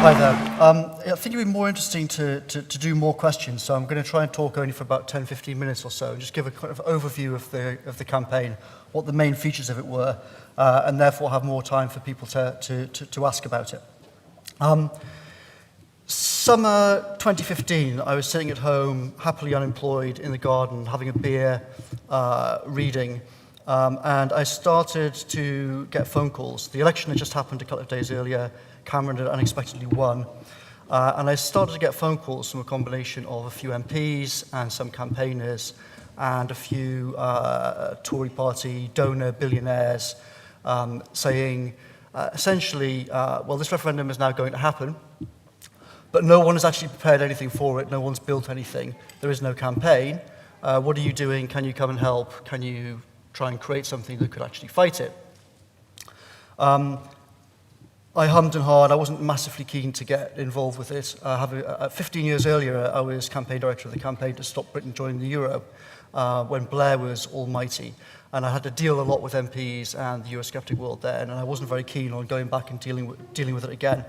Hi there. I think it'd be more interesting to do more questions, so I'm going to try and talk only for about 10, 15 minutes or so, and just give a kind of overview of the campaign, what the main features of it were, and therefore have more time for people to ask about it. Summer 2015, I was sitting at home, happily unemployed, in the garden, having a beer, reading, and I started to get phone calls. The election had just happened a couple of days earlier. Cameron had unexpectedly won. And I started to get phone calls from a combination of a few MPs and some campaigners and a few Tory party donor billionaires saying, essentially, well, this referendum is now going to happen, but no one has actually prepared anything for it. No one's built anything. There is no campaign. What are you doing? Can you come and help? Can you try and create something that could actually fight it? I hummed and hawed. I wasn't massively keen to get involved with it. 15 years earlier, I was campaign director of the campaign to stop Britain joining the Euro when Blair was almighty. And I had to deal a lot with MPs and the Eurosceptic world then, and I wasn't very keen on going back and dealing with it again.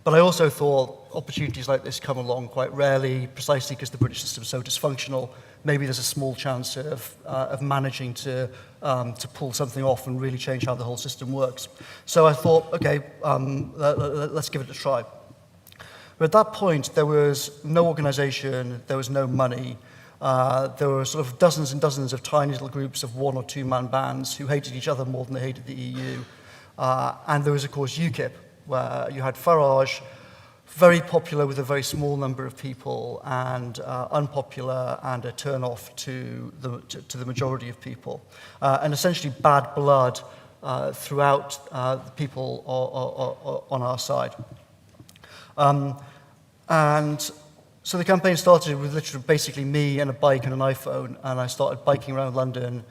But I also thought opportunities like this come along quite rarely, precisely because the British system is so dysfunctional. Maybe there's a small chance of managing to pull something off and really change how the whole system works. So I thought, okay, let's give it a try. But at that point, there was no organisation, there was no money. There were sort of dozens and dozens of tiny little groups of one or two man bands who hated each other more than they hated the EU. And there was, of course, UKIP, where you had Farage, very popular with a very small number of people, and unpopular and a turn-off to the majority of people. And essentially bad blood throughout the people on our side. And so the campaign started with literally basically me and a bike and an iPhone, and I started biking around London,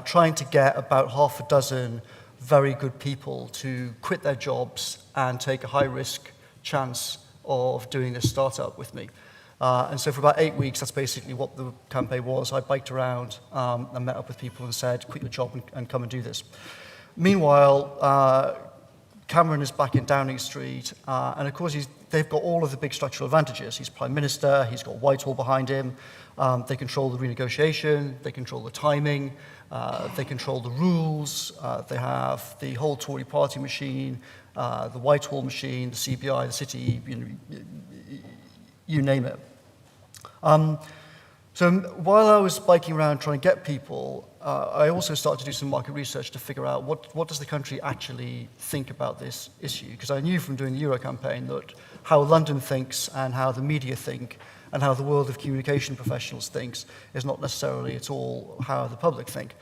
trying to get about half a dozen very good people to quit their jobs and take a high-risk chance of doing this startup with me. And so for about 8 weeks, that's basically what the campaign was. I biked around and met up with people and said, quit your job and come and do this. Meanwhile, Cameron is back in Downing Street, and of course they've got all of the big structural advantages. He's Prime Minister, he's got Whitehall behind him, they control the renegotiation, they control the timing, they control the rules, they have the whole Tory party machine, the Whitehall machine, the CBI, the city, you name it. So while I was biking around trying to get people, I also started to do some market research to figure out what does the country actually think about this issue? Because I knew from doing the Euro campaign that how London thinks and how the media think and how the world of communication professionals thinks is not necessarily at all how the public think.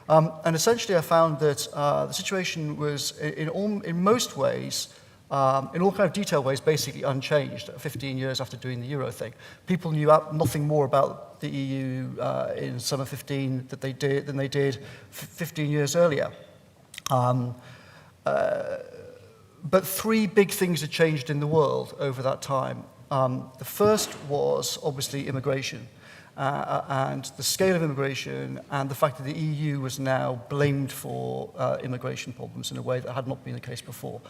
And essentially I found that the situation was in most ways, in all kind of detailed ways, basically unchanged 15 years after doing the Euro thing. People knew nothing more about the EU in summer 15 than they did 15 years earlier. But three big things had changed in the world over that time. The first was obviously immigration. And the scale of immigration and the fact that the EU was now blamed for immigration problems in a way that had not been the case before.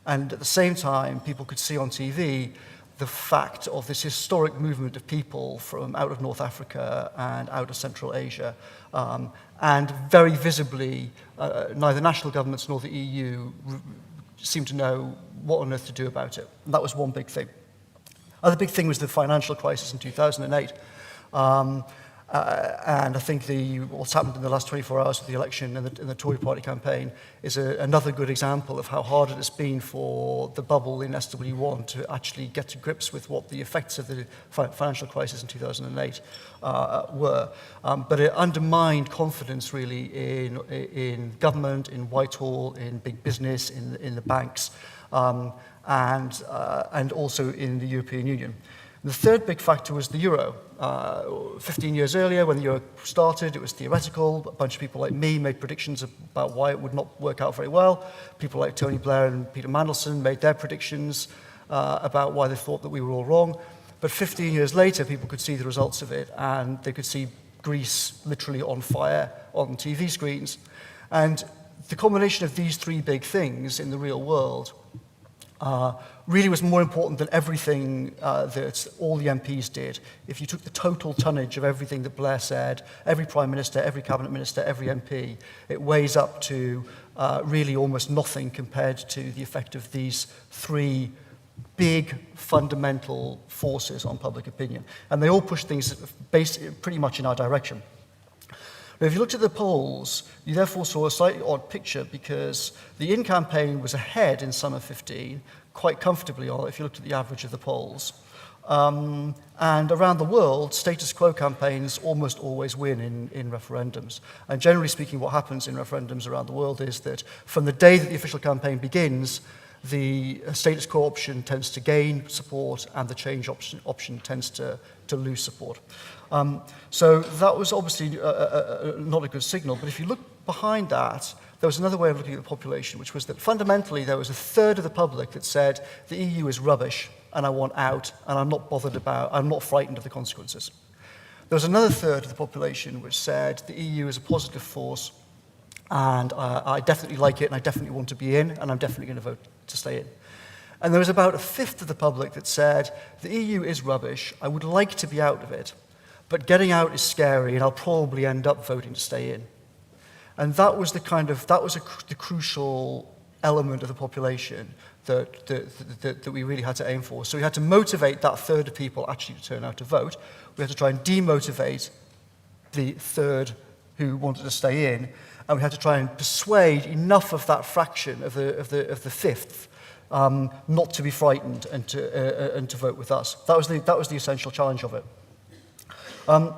And at the same time, people could see on TV the fact of this historic movement of people from out of North Africa and out of Central Asia. And very visibly, neither national governments nor the EU seemed to know what on earth to do about it. And that was one big thing. Other big thing was the financial crisis in 2008. And I think what's happened in the last 24 hours of the election and the Tory party campaign is another good example of how hard it has been for the bubble in SW1 to actually get to grips with what the effects of the financial crisis in 2008 were. But it undermined confidence really in government, in Whitehall, in big business, in the banks, and also in the European Union. The third big factor was the euro. 15 years earlier, when the euro started, it was theoretical. A bunch of people like me made predictions about why it would not work out very well. People like Tony Blair and Peter Mandelson made their predictions about why they thought that we were all wrong. But 15 years later, people could see the results of it, and they could see Greece literally on fire on TV screens. And the combination of these three big things in the real world really was more important than everything that all the MPs did. If you took the total tonnage of everything that Blair said, every Prime Minister, every Cabinet Minister, every MP, it weighs up to really almost nothing compared to the effect of these three big fundamental forces on public opinion. And they all push things pretty much in our direction. But if you looked at the polls, you therefore saw a slightly odd picture because the In campaign was ahead in summer 15, quite comfortably, if you looked at the average of the polls. And around the world, status quo campaigns almost always win in referendums. And generally speaking, what happens in referendums around the world is that from the day that the official campaign begins, the status quo option tends to gain support and the change option tends to lose support. So that was obviously not a good signal, but if you look behind that, there was another way of looking at the population, which was that fundamentally there was a third of the public that said the EU is rubbish and I want out and I'm not frightened of the consequences. There was another third of the population which said the EU is a positive force and I definitely like it and I definitely want to be in and I'm definitely going to vote to stay in. And there was about a fifth of the public that said the EU is rubbish, I would like to be out of it, but getting out is scary and I'll probably end up voting to stay in. And that was the crucial element of the population that we really had to aim for. So we had to motivate that third of people actually to turn out to vote. We had to try and demotivate the third who wanted to stay in, and we had to try and persuade enough of that fraction of the fifth not to be frightened and to vote with us. That was the essential challenge of it.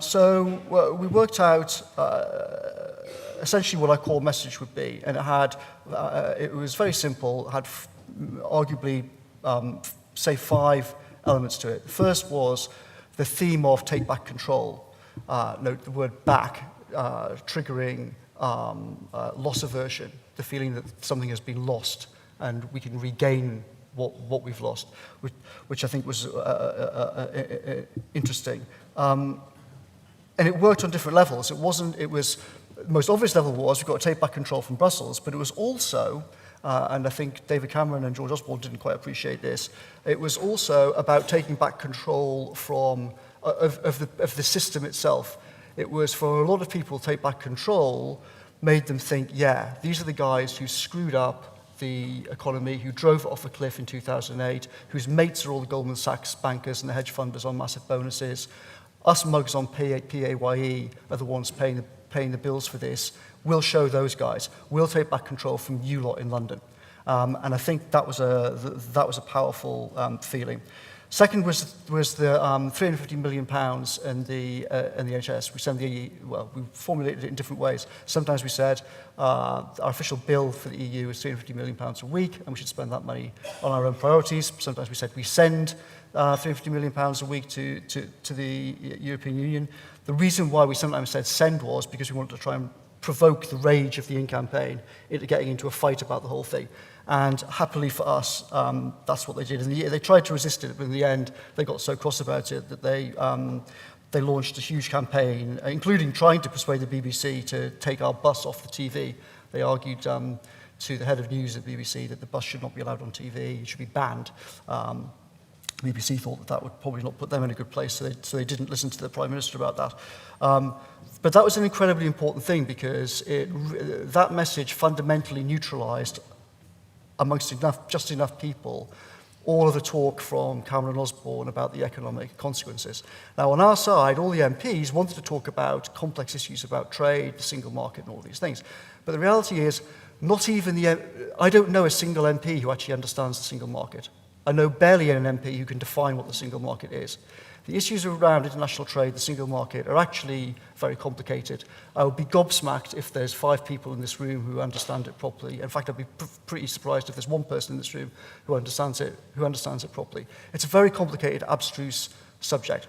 So we worked out essentially what our core message would be, and it was very simple. It had arguably, say, 5 elements to it. The first was the theme of take back control. Note the word back, triggering loss aversion, the feeling that something has been lost and we can regain what we've lost, which I think was interesting. And it worked on different levels. The most obvious level was we've got to take back control from Brussels, but it was also, and I think David Cameron and George Osborne didn't quite appreciate this, it was also about taking back control of the system itself. It was, for a lot of people, take back control made them think, yeah, these are the guys who screwed up the economy, who drove it off a cliff in 2008, whose mates are all the Goldman Sachs bankers and the hedge funders on massive bonuses. Us mugs on PAYE are the ones paying the bills for this. We'll show those guys. We'll take back control from you lot in London. And I think that was a powerful feeling. Second was the £350 million in the NHS. We formulated it in different ways. Sometimes we said our official bill for the EU is £350 million a week, and we should spend that money on our own priorities. Sometimes we said we send £350 million a week to the European Union. The reason why we sometimes said send was because we wanted to try and provoke the rage of the In campaign into getting into a fight about the whole thing. And happily for us, that's what they did. And they tried to resist it, but in the end, they got so cross about it that they launched a huge campaign, including trying to persuade the BBC to take our bus off the TV. They argued to the head of news at BBC that the bus should not be allowed on TV, it should be banned. BBC thought that would probably not put them in a good place, so they didn't listen to the Prime Minister about that. But that was an incredibly important thing because that message fundamentally neutralised amongst just enough people all of the talk from Cameron and Osborne about the economic consequences. Now, on our side, all the MPs wanted to talk about complex issues about trade, the single market, and all these things. But the reality is, I don't know a single MP who actually understands the single market. I know barely an MP who can define what the single market is. The issues around international trade, the single market, are actually very complicated. I would be gobsmacked if there's 5 people in this room who understand it properly. In fact, I'd be pretty surprised if there's 1 person in this room who understands it properly. It's a very complicated, abstruse subject.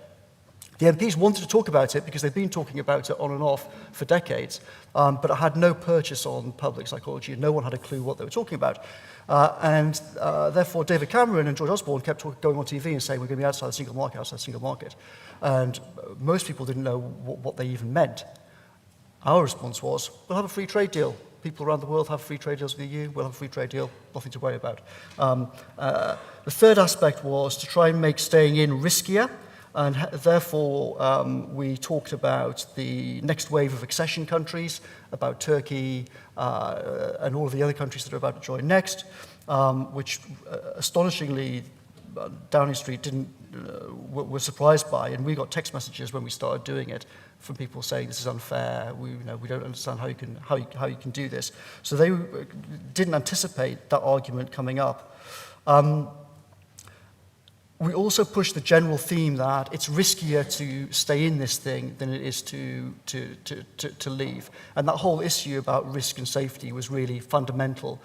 The MPs wanted to talk about it because they've been talking about it on and off for decades, but it had no purchase on public psychology, and no one had a clue what they were talking about. Therefore, David Cameron and George Osborne kept going on TV and saying, we're going to be outside the single market. And most people didn't know what they even meant. Our response was, we'll have a free trade deal. people around the world have free trade deals with the EU. We'll have a free trade deal, nothing to worry about. The third aspect was to try and make staying in riskier. And therefore, we talked about the next wave of accession countries, about Turkey and all of the other countries that are about to join next, which astonishingly Downing Street were surprised by, and we got text messages when we started doing it from people saying this is unfair. We don't understand how you can do this. So they didn't anticipate that argument coming up. We also pushed the general theme that it's riskier to stay in this thing than it is to leave. And that whole issue about risk and safety was really fundamental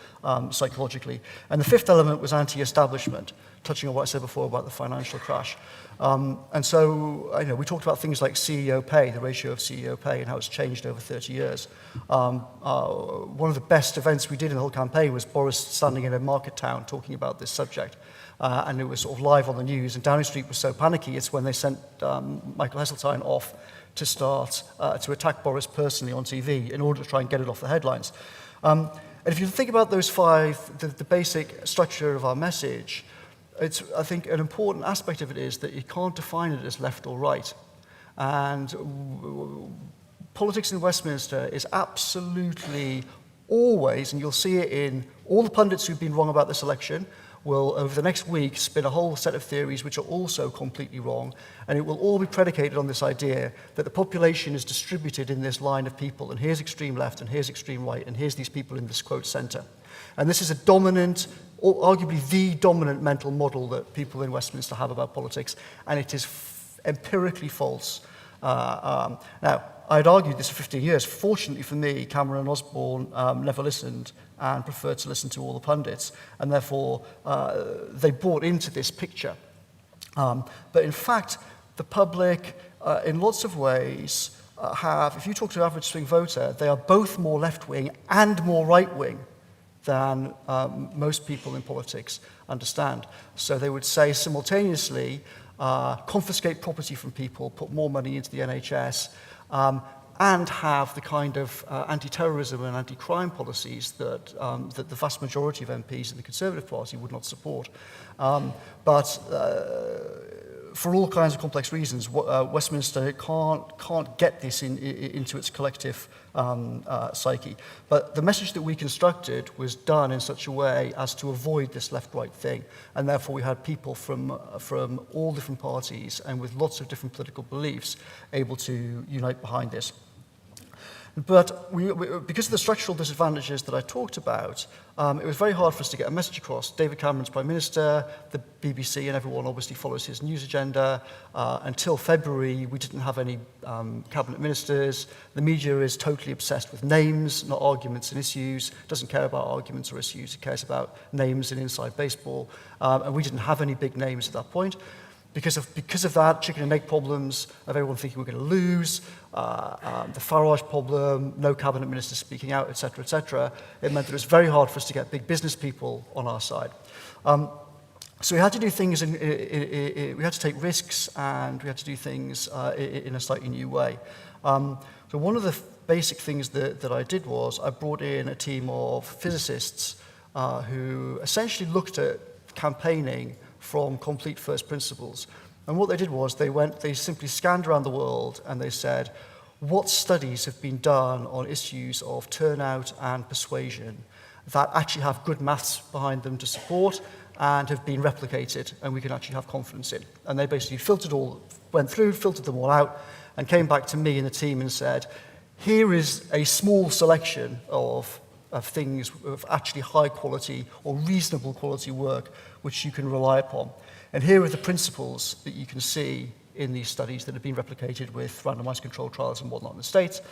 psychologically. And the fifth element was anti-establishment, touching on what I said before about the financial crash. And so we talked about things like CEO pay, the ratio of CEO pay, and how it's changed over 30 years. One of the best events we did in the whole campaign was Boris standing in a market town talking about this subject. And it was sort of live on the news, and Downing Street was so panicky, it's when they sent Michael Heseltine off to start to attack Boris personally on TV in order to try and get it off the headlines. And if you think about those five, the basic structure of our message, I think an important aspect of it is that you can't define it as left or right. And politics in Westminster is absolutely always, and you'll see it in all the pundits who've been wrong about this election, will, over the next week, spin a whole set of theories which are also completely wrong, and it will all be predicated on this idea that the population is distributed in this line of people, and here's extreme left, and here's extreme right, and here's these people in this, quote, centre. And this is a dominant, or arguably the dominant mental model that people in Westminster have about politics, and it is empirically false. Now, I'd argued this for 15 years. Fortunately for me, Cameron and Osborne never listened and preferred to listen to all the pundits, and therefore they bought into this picture. But in fact, the public, in lots of ways, if you talk to an average swing voter, they are both more left-wing and more right-wing than most people in politics understand. So they would say simultaneously, confiscate property from people, put more money into the NHS, and have the kind of anti-terrorism and anti-crime policies that the vast majority of MPs in the Conservative Party would not support. But for all kinds of complex reasons, Westminster can't get this into its collective psyche. But the message that we constructed was done in such a way as to avoid this left-right thing, and therefore we had people from all different parties and with lots of different political beliefs able to unite behind this. But because of the structural disadvantages that I talked about, it was very hard for us to get a message across. David Cameron's Prime Minister, the BBC, and everyone obviously follows his news agenda. Until February, we didn't have any cabinet ministers. The media is totally obsessed with names, not arguments and issues. It doesn't care about arguments or issues. It cares about names and inside baseball. And we didn't have any big names at that point. Because of that, chicken and egg problems of everyone thinking we're going to lose, the Farage problem, no cabinet ministers speaking out, etc., it meant that it was very hard for us to get big business people on our side. So we had to do things, we had to take risks, and we had to do things in a slightly new way. So one of the basic things that I did was I brought in a team of physicists who essentially looked at campaigning from complete first principles. And what they did was they simply scanned around the world and they said, what studies have been done on issues of turnout and persuasion that actually have good maths behind them to support and have been replicated and we can actually have confidence in. And they basically went through, filtered them all out, and came back to me and the team and said, here is a small selection of things of actually high quality or reasonable quality work which you can rely upon. And here are the principles that you can see in these studies that have been replicated with randomized controlled trials and whatnot in the States.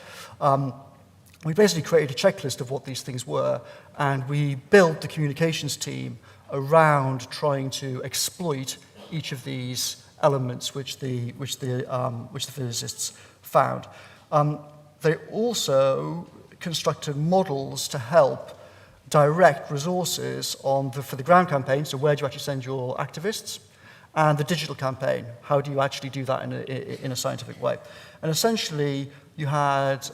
We basically created a checklist of what these things were, and we built the communications team around trying to exploit each of these elements which the physicists found. They also constructed models to help direct resources for the ground campaign, so where do you actually send your activists, and the digital campaign, how do you actually do that in a scientific way. And essentially, you had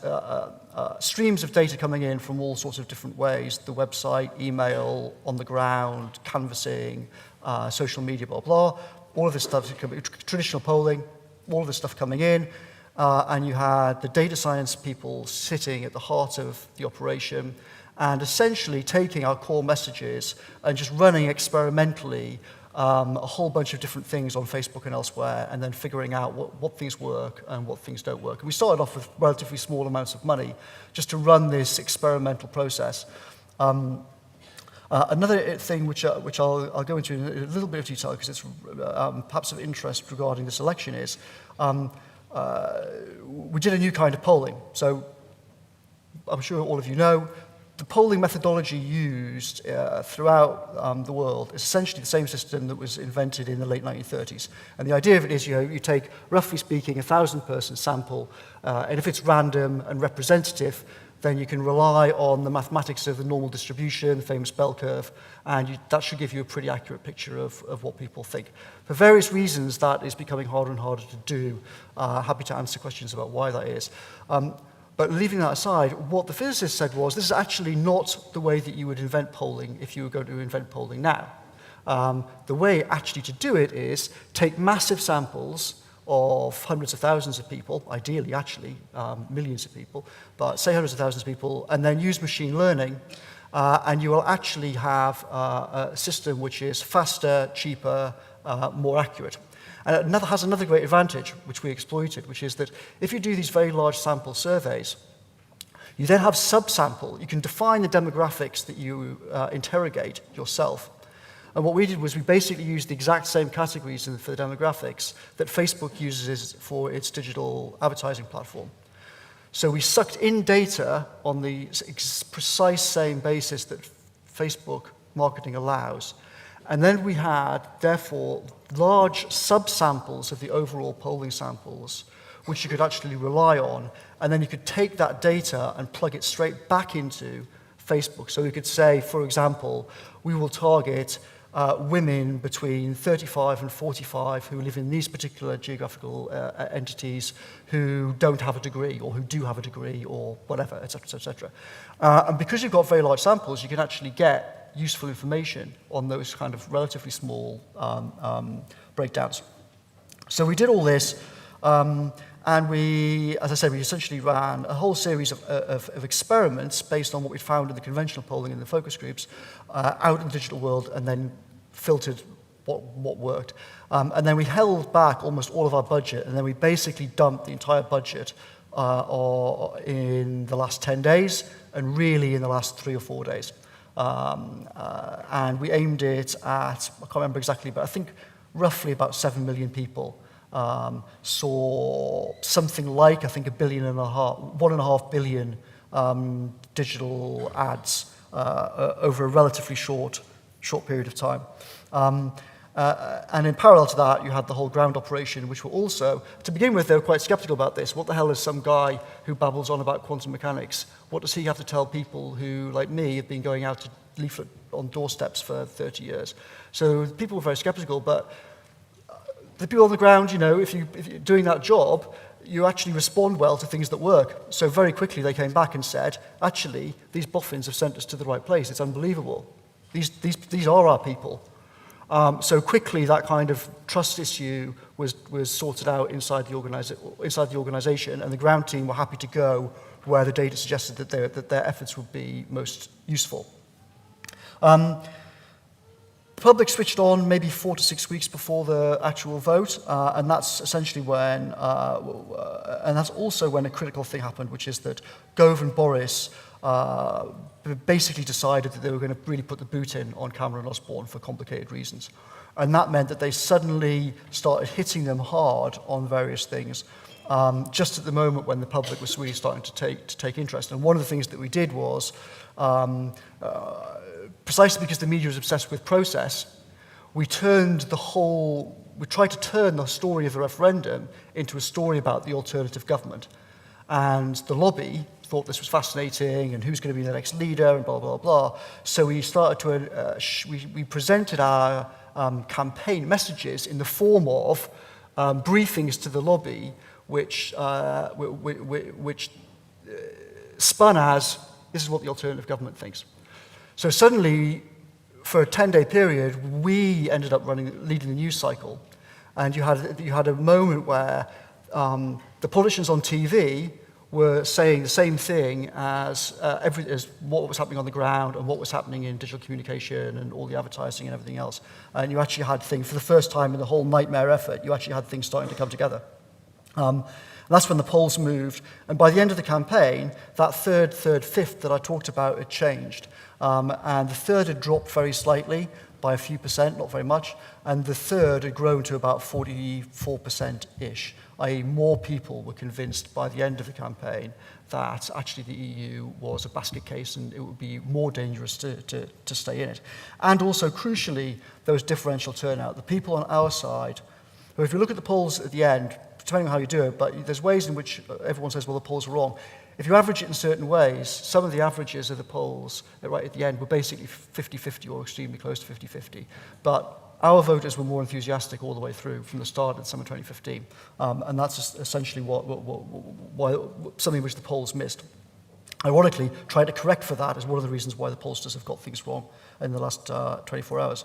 streams of data coming in from all sorts of different ways, the website, email, on the ground, canvassing, social media, blah, blah. All of this stuff, traditional polling, all of this stuff coming in. And you had the data science people sitting at the heart of the operation and essentially taking our core messages and just running experimentally a whole bunch of different things on Facebook and elsewhere, and then figuring out what things work and what things don't work. And we started off with relatively small amounts of money just to run this experimental process. Another thing which I'll go into in a little bit of detail because it's perhaps of interest regarding this election is we did a new kind of polling. So I'm sure all of you know, the polling methodology used throughout the world is essentially the same system that was invented in the late 1930s. And the idea of it is, you take, roughly speaking, 1,000-person sample, and if it's random and representative, then you can rely on the mathematics of the normal distribution, the famous bell curve, and that should give you a pretty accurate picture of what people think. For various reasons, that is becoming harder and harder to do. Happy to answer questions about why that is. But leaving that aside, what the physicists said was, this is actually not the way that you would invent polling if you were going to invent polling now. The way actually to do it is take massive samples of hundreds of thousands of people, ideally actually millions of people, but say hundreds of thousands of people, and then use machine learning, and you will actually have a system which is faster, cheaper, more accurate. And it has another great advantage, which we exploited, which is that if you do these very large sample surveys, you then have subsample. You can define the demographics that you interrogate yourself. And what we did was we basically used the exact same categories for the demographics that Facebook uses for its digital advertising platform. So we sucked in data on the precise same basis that Facebook marketing allows. And then we had, therefore, large subsamples of the overall polling samples, which you could actually rely on. And then you could take that data and plug it straight back into Facebook. So we could say, for example, we will target women between 35 and 45 who live in these particular geographical entities who don't have a degree or who do have a degree or whatever, et cetera, et cetera. And because you've got very large samples, you can actually get useful information on those kind of relatively small breakdowns. So we did all this, and we, as I said, we essentially ran a whole series of experiments based on what we found in the conventional polling in the focus groups out in the digital world, and then filtered what worked. And then we held back almost all of our budget, and then we basically dumped the entire budget in the last 10 days, and really in the last 3 or 4 days. And we aimed it at, I can't remember exactly, but I think roughly about 7 million people saw something like, I think, 1.5 billion digital ads over a relatively short period of time. And in parallel to that, you had the whole ground operation, which were also, to begin with, they were quite skeptical about this. What the hell is some guy who babbles on about quantum mechanics? What does he have to tell people who, like me, have been going out to leaflet on doorsteps for 30 years? So people were very skeptical, but the people on the ground, if you're doing that job, you actually respond well to things that work. So very quickly they came back and said, actually, these boffins have sent us to the right place. It's unbelievable. These are our people. So quickly, that kind of trust issue was sorted out inside the organization, and the ground team were happy to go where the data suggested that their efforts would be most useful. The public switched on maybe 4 to 6 weeks before the actual vote, and that's essentially when, and that's also when a critical thing happened, which is that Gove and Boris basically decided that they were going to really put the boot in on Cameron and Osborne for complicated reasons. And that meant that they suddenly started hitting them hard on various things, just at the moment when the public was really starting to take interest. And one of the things that we did was, precisely because the media was obsessed with process, we tried to turn the story of the referendum into a story about the alternative government. And the lobby thought this was fascinating, and who's going to be the next leader, and blah, blah, blah. So we started to, we presented our campaign messages in the form of briefings to the lobby, which spun as, this is what the alternative government thinks. So suddenly, for a 10-day period, we ended up leading the news cycle. And you had a moment where the politicians on TV were saying the same thing as what was happening on the ground and what was happening in digital communication and all the advertising and everything else. And you actually had things, for the first time in the whole nightmare effort, you actually had things starting to come together. And that's when the polls moved. And by the end of the campaign, that third, fifth that I talked about had changed. And the third had dropped very slightly by a few percent, not very much. And the third had grown to about 44%-ish. i.e. more people were convinced by the end of the campaign that actually the EU was a basket case and it would be more dangerous to stay in it. And also, crucially, there was differential turnout. The people on our side, if you look at the polls at the end, depending on how you do it, but there's ways in which everyone says, well, the polls were wrong. If you average it in certain ways, some of the averages of the polls right at the end were basically 50-50 or extremely close to 50-50. But our voters were more enthusiastic all the way through from the start in summer 2015. And that's essentially why something which the polls missed. Ironically, trying to correct for that is one of the reasons why the pollsters have got things wrong in the last 24 hours.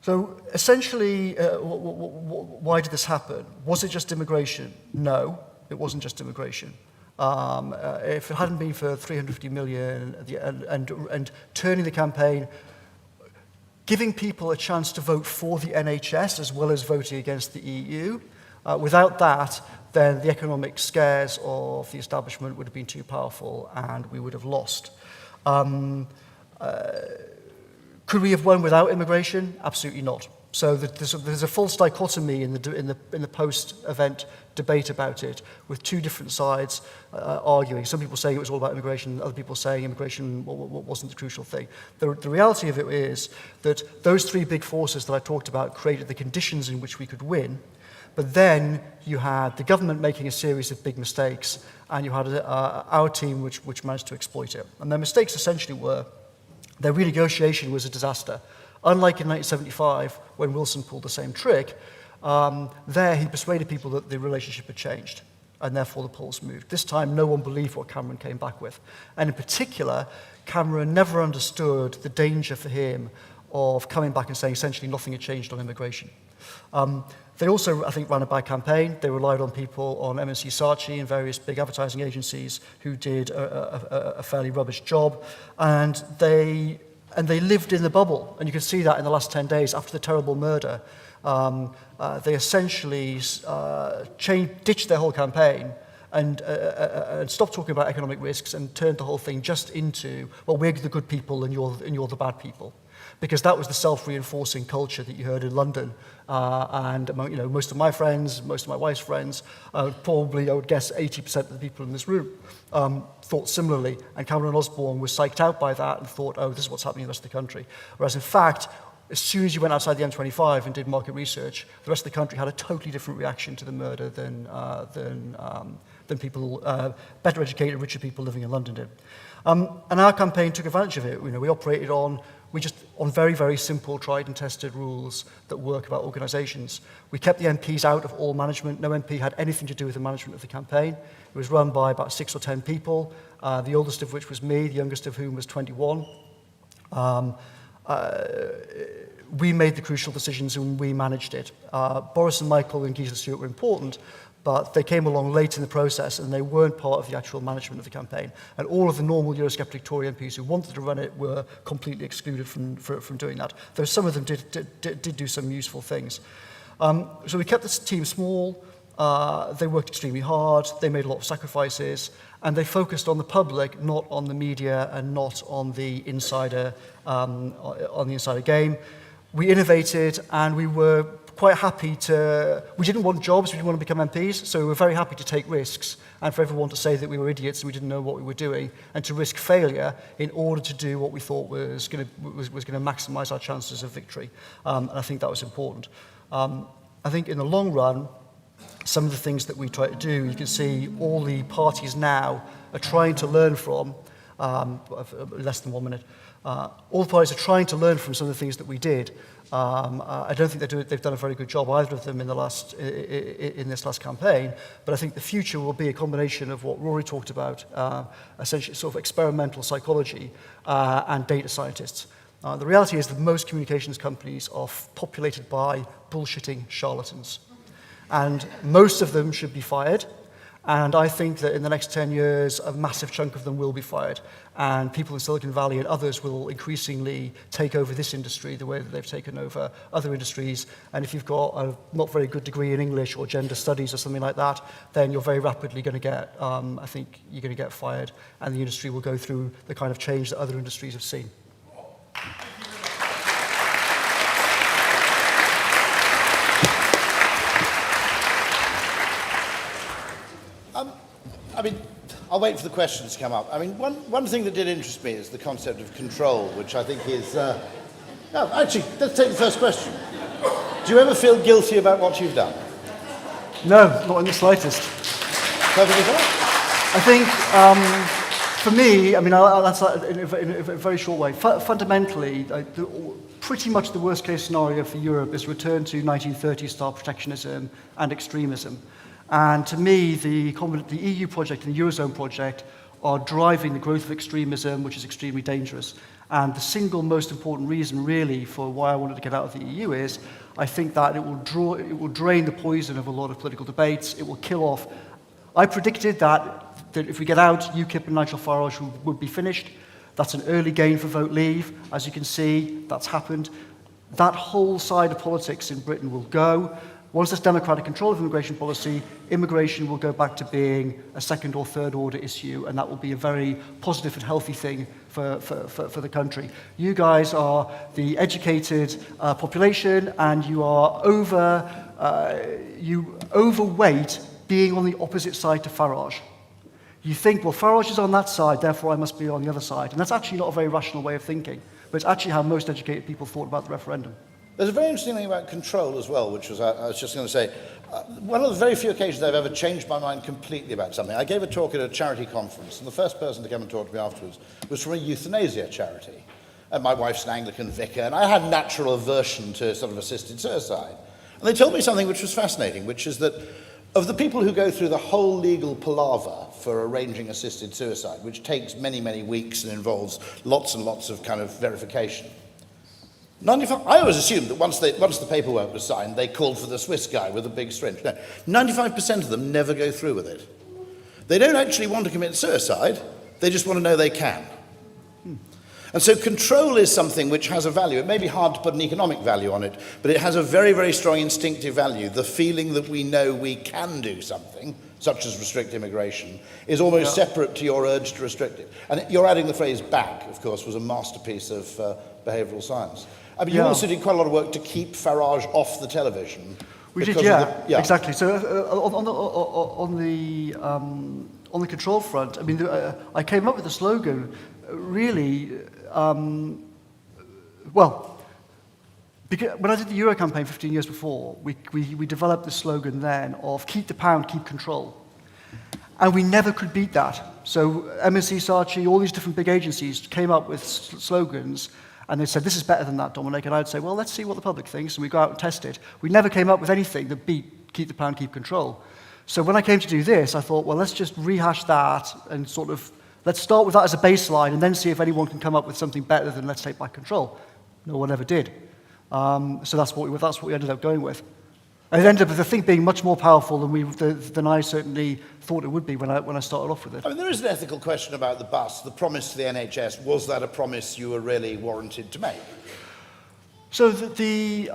So essentially, why did this happen? Was it just immigration? No, it wasn't just immigration. If it hadn't been for 350 million and turning the campaign, giving people a chance to vote for the NHS as well as voting against the EU, without that, then the economic scares of the establishment would have been too powerful and we would have lost. Could we have won without immigration? Absolutely not. So there's a false dichotomy in the post-event debate about it, with two different sides arguing. Some people saying it was all about immigration, other people saying immigration wasn't the crucial thing. The reality of it is that those three big forces that I talked about created the conditions in which we could win, but then you had the government making a series of big mistakes, and you had our team which managed to exploit it. And their mistakes essentially were their renegotiation was a disaster. Unlike in 1975, when Wilson pulled the same trick, there he persuaded people that the relationship had changed, and therefore the polls moved. This time, no one believed what Cameron came back with. And in particular, Cameron never understood the danger for him of coming back and saying essentially nothing had changed on immigration. They also, I think, ran a bad campaign. They relied on people, on MNC Saatchi and various big advertising agencies who did a fairly rubbish job. And they lived in the bubble. And you can see that in the last 10 days after the terrible murder. They essentially ditched their whole campaign and stopped talking about economic risks and turned the whole thing just into, well, we're the good people and you're the bad people. Because that was the self-reinforcing culture that you heard in London. And most of my friends, most of my wife's friends, probably, I would guess, 80% of the people in this room thought similarly. And Cameron Osborne was psyched out by that and thought, oh, this is what's happening in the rest of the country. Whereas in fact, as soon as you went outside the M25 and did market research, the rest of the country had a totally different reaction to the murder than people, better educated, richer people living in London did. And our campaign took advantage of it. We operated on very, very simple, tried and tested rules that work about organisations. We kept the MPs out of all management. No MP had anything to do with the management of the campaign. It was run by about 6 or 10 people, the oldest of which was me, the youngest of whom was 21. We made the crucial decisions and we managed it. Boris and Michael and Gisela Stewart were important, but they came along late in the process and they weren't part of the actual management of the campaign. And all of the normal Eurosceptic Tory MPs who wanted to run it were completely excluded from doing that, though some of them did do some useful things. So we kept this team small, they worked extremely hard, they made a lot of sacrifices, and they focused on the public, not on the media and not on the insider game. We innovated and we were quite happy we didn't want jobs, we didn't want to become MPs, so we were very happy to take risks and for everyone to say that we were idiots and we didn't know what we were doing and to risk failure in order to do what we thought was going to maximise our chances of victory. And I think that was important. I think in the long run, some of the things that we try to do, you can see all the parties now are trying to learn from less than 1 minute. All the parties are trying to learn from some of the things that we did. I don't think they've done a very good job, either of them, in this last campaign. But I think the future will be a combination of what Rory talked about, essentially sort of experimental psychology and data scientists. The reality is that most communications companies are populated by bullshitting charlatans. And most of them should be fired. And I think that in the next 10 years, a massive chunk of them will be fired. And people in Silicon Valley and others will increasingly take over this industry the way that they've taken over other industries. And if you've got a not very good degree in English or gender studies or something like that, then you're very rapidly going to get, I think you're going to get fired. And the industry will go through the kind of change that other industries have seen. I mean, I'll wait for the questions to come up. I mean, one thing that did interest me is the concept of control, which I think is... No, actually, let's take the first question. Do you ever feel guilty about what you've done? No, not in the slightest. Perfectly fine. I think, for me, I mean, that's in a very short way. Fundamentally, pretty much the worst case scenario for Europe is return to 1930s-style protectionism and extremism. And to me, the EU project and the Eurozone project are driving the growth of extremism, which is extremely dangerous. And the single most important reason, really, for why I wanted to get out of the EU is I think that it will drain the poison of a lot of political debates. It will kill off. I predicted that if we get out, UKIP and Nigel Farage would be finished. That's an early gain for Vote Leave. As you can see, that's happened. That whole side of politics in Britain will go. Once there's democratic control of immigration policy, immigration will go back to being a second or third order issue, and that will be a very positive and healthy thing for the country. You guys are the educated population, and you are overweight being on the opposite side to Farage. You think, well, Farage is on that side, therefore I must be on the other side. And that's actually not a very rational way of thinking, but it's actually how most educated people thought about the referendum. There's a very interesting thing about control as well, which was, I was just going to say, one of the very few occasions I've ever changed my mind completely about something. I gave a talk at a charity conference, and the first person to come and talk to me afterwards was from a euthanasia charity. And my wife's an Anglican vicar, and I had natural aversion to sort of assisted suicide. And they told me something which was fascinating, which is that of the people who go through the whole legal palaver for arranging assisted suicide, which takes many, many weeks and involves lots and lots of kind of verification, I always assumed that once the paperwork was signed, they called for the Swiss guy with a big syringe. No, 95% of them never go through with it. They don't actually want to commit suicide, they just want to know they can. And so control is something which has a value. It may be hard to put an economic value on it, but it has a very, very strong instinctive value. The feeling that we know we can do something, such as restrict immigration, is almost separate to your urge to restrict it. And you're adding the phrase back, of course, was a masterpiece of behavioural science. I mean, you also did quite a lot of work to keep Farage off the television. We did, exactly. So on the control front, I mean, I came up with the slogan, really, because when I did the Euro campaign 15 years before, we developed the slogan then of keep the pound, keep control. And we never could beat that. So MSC, Saatchi, all these different big agencies came up with slogans, and they said, this is better than that, Dominic. And I'd say, well, let's see what the public thinks, and we go out and test it. We never came up with anything that beat keep the pound, keep control. So when I came to do this, I thought, well, let's just rehash that and sort of, let's start with that as a baseline and then see if anyone can come up with something better than let's take back control. No one ever did. So that's what we ended up going with. And it ended up with the thing being much more powerful than I certainly thought it would be when I started off with it. I mean, there is an ethical question about the bus, the promise to the NHS. Was that a promise you were really warranted to make? So the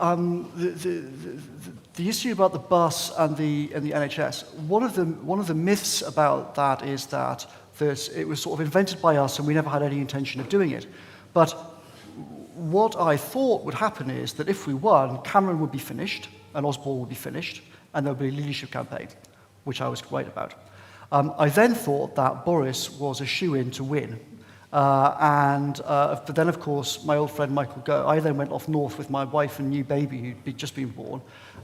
issue about the bus and the NHS, one of the myths about that is that it was sort of invented by us and we never had any intention of doing it. But what I thought would happen is that if we won, Cameron would be finished, and Osborne would be finished, and there would be a leadership campaign, which I was right about. I then thought that Boris was a shoo-in to win, But then, of course, my old friend Michael Gove, I then went off north with my wife and new baby who'd just been born,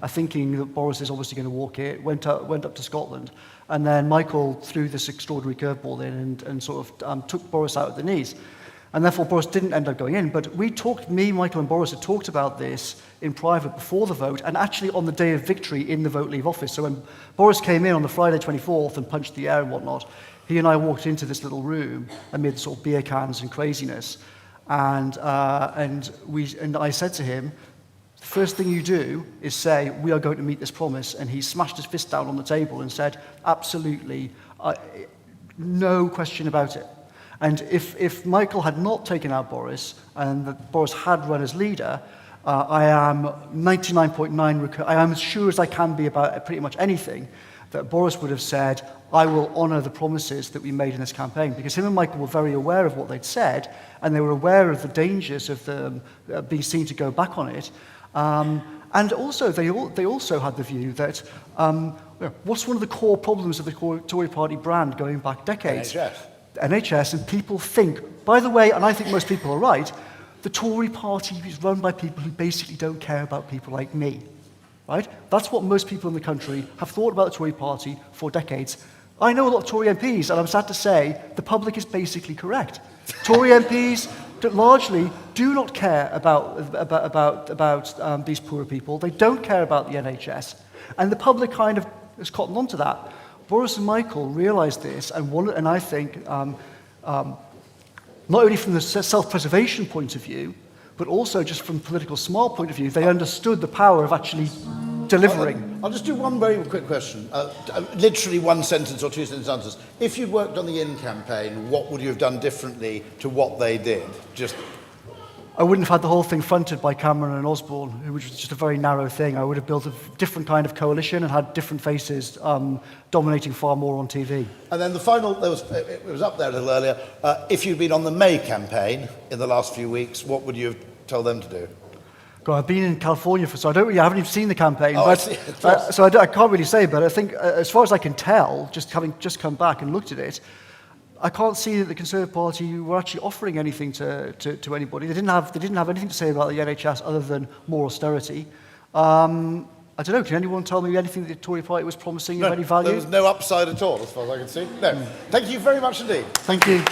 thinking that Boris is obviously going to walk it, went up to Scotland. And then Michael threw this extraordinary curveball in and sort of took Boris out at the knees. And therefore, Boris didn't end up going in. But me, Michael, and Boris had talked about this in private before the vote, and actually on the day of victory in the vote leave office. So when Boris came in on the Friday 24th and punched the air and whatnot, he and I walked into this little room amid sort of beer cans and craziness. And I said to him, the first thing you do is say, we are going to meet this promise. And he smashed his fist down on the table and said, absolutely, no question about it. And if Michael had not taken out Boris and that Boris had run as leader, I am 99.9%, I am as sure as I can be about pretty much anything, that Boris would have said, I will honour the promises that we made in this campaign. Because him and Michael were very aware of what they'd said, and they were aware of the dangers of them being seen to go back on it. And also, they also had the view that what's one of the core problems of the Tory party brand going back decades? NHS, and people think, by the way, and I think most people are right, the Tory party is run by people who basically don't care about people like me, right? That's what most people in the country have thought about the Tory party for decades. I know a lot of Tory MPs, and I'm sad to say the public is basically correct. Tory MPs largely do not care about these poor people. They don't care about the NHS, and the public kind of has cottoned on to that. Boris and Michael realised this, and I think, not only from the self-preservation point of view, but also just from political smart point of view, they understood the power of actually delivering. I'll just do one very quick question, literally one sentence or two sentences. If you'd worked on the In campaign, what would you have done differently to what they did? I wouldn't have had the whole thing fronted by Cameron and Osborne, which was just a very narrow thing. I would have built a different kind of coalition and had different faces dominating far more on TV. And then the final, it was up there a little earlier, if you'd been on the May campaign in the last few weeks, what would you have told them to do? God, I've been in California so I haven't even seen the campaign. Oh, but, so I can't really say, but I think as far as I can tell, having just come back and looked at it, I can't see that the Conservative Party were actually offering anything to anybody. They didn't have anything to say about the NHS other than more austerity. I don't know, can anyone tell me anything that the Tory Party was promising of any value? There was no upside at all, as far as I can see. No. Thank you very much indeed. Thank you.